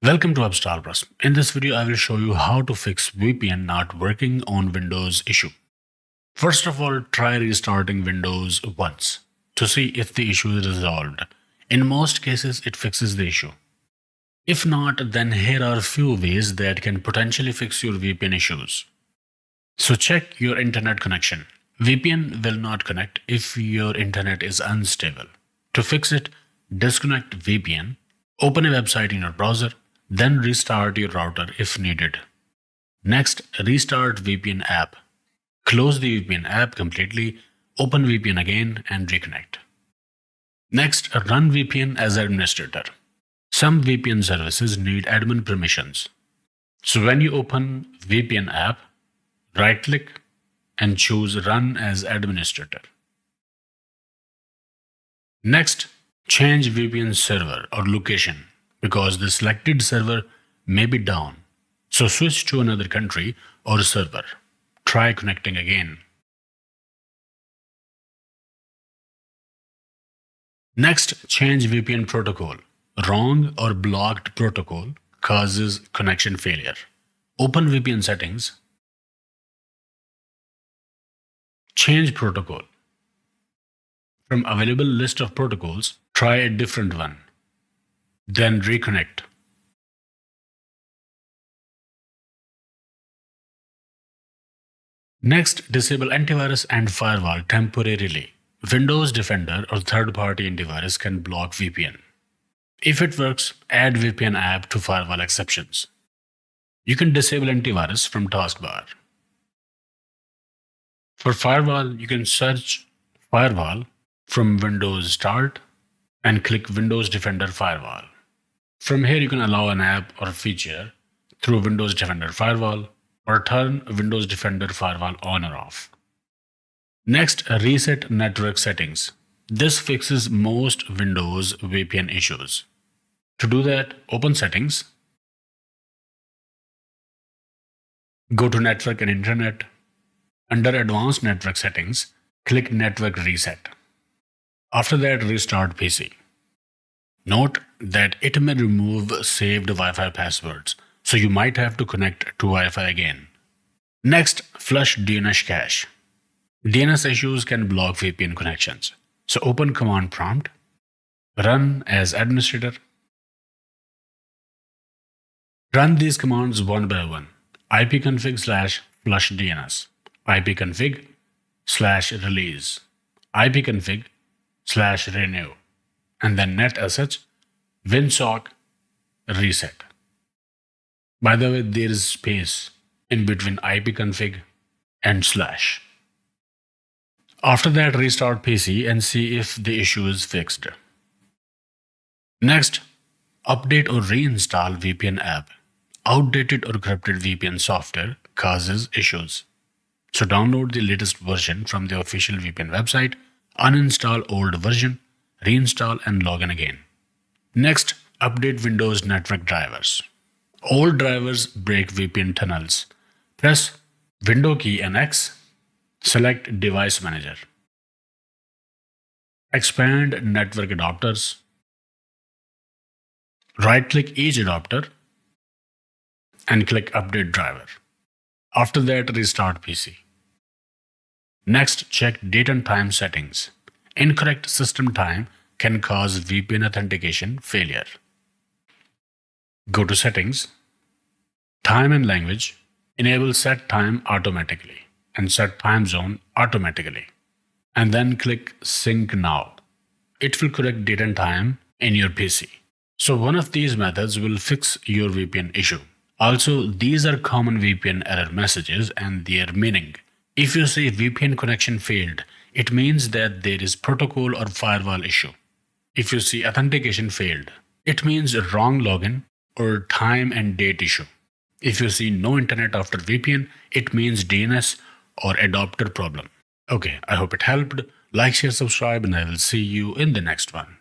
Welcome to Upstarpress. In this video, I will show you how to fix VPN not working on Windows issue. First of all, try restarting Windows once to see if the issue is resolved. In most cases, it fixes the issue. If not, then here are a few ways that can potentially fix your VPN issues. So check your internet connection. VPN will not connect if your internet is unstable. To fix it, disconnect VPN, open a website in your browser, then restart your router if needed. Next, restart VPN app. Close the VPN app completely, open VPN again and reconnect. Next, run VPN as administrator. Some VPN services need admin permissions. So when you open VPN app, right-click and choose Run as Administrator. Next, change VPN server or location because the selected server may be down. So switch to another country or server. Try connecting again. Next, change VPN protocol. Wrong or blocked protocol causes connection failure. Open VPN settings. Change protocol. From available list of protocols, try a different one. Then reconnect. Next, disable antivirus and firewall temporarily. Windows Defender or third-party antivirus can block VPN. If it works, add VPN app to firewall exceptions. You can disable antivirus from taskbar. For firewall, you can search firewall from Windows Start and click Windows Defender Firewall. From here, you can allow an app or feature through Windows Defender Firewall or turn Windows Defender Firewall on or off. Next, reset network settings. This fixes most Windows VPN issues. To do that, open Settings, go to Network and Internet. Under Advanced Network Settings, click Network Reset. After that, restart PC. Note that it may remove saved Wi-Fi passwords, so you might have to connect to Wi-Fi again. Next, flush DNS cache. DNS issues can block VPN connections. So open Command Prompt, run as administrator. Run these commands one by one. ipconfig/flushdns, ipconfig/release, ipconfig/renew, and then netsh winsock reset. By the way, there is space in between ipconfig and /. After that, restart PC and see if the issue is fixed. Next, update or reinstall VPN app. Outdated or corrupted VPN software causes issues. So download the latest version from the official VPN website, uninstall old version, reinstall and log in again. Next, update Windows network drivers. Old drivers break VPN tunnels. Press Window key and X. Select Device Manager. Expand network adapters. Right-click each adapter and click Update Driver. After that, restart PC. Next, check date and time settings. Incorrect system time can cause VPN authentication failure. Go to Settings, Time and Language, enable Set Time automatically and set time zone automatically. And then click Sync Now. It will correct date and time in your PC. So one of these methods will fix your VPN issue. Also, these are common VPN error messages and their meaning. If you say VPN connection failed, it means that there is protocol or firewall issue. If you see authentication failed, it means wrong login or time and date issue. If you see no internet after VPN, it means DNS or adapter problem. Okay, I hope it helped. Like, share, subscribe, and I will see you in the next one.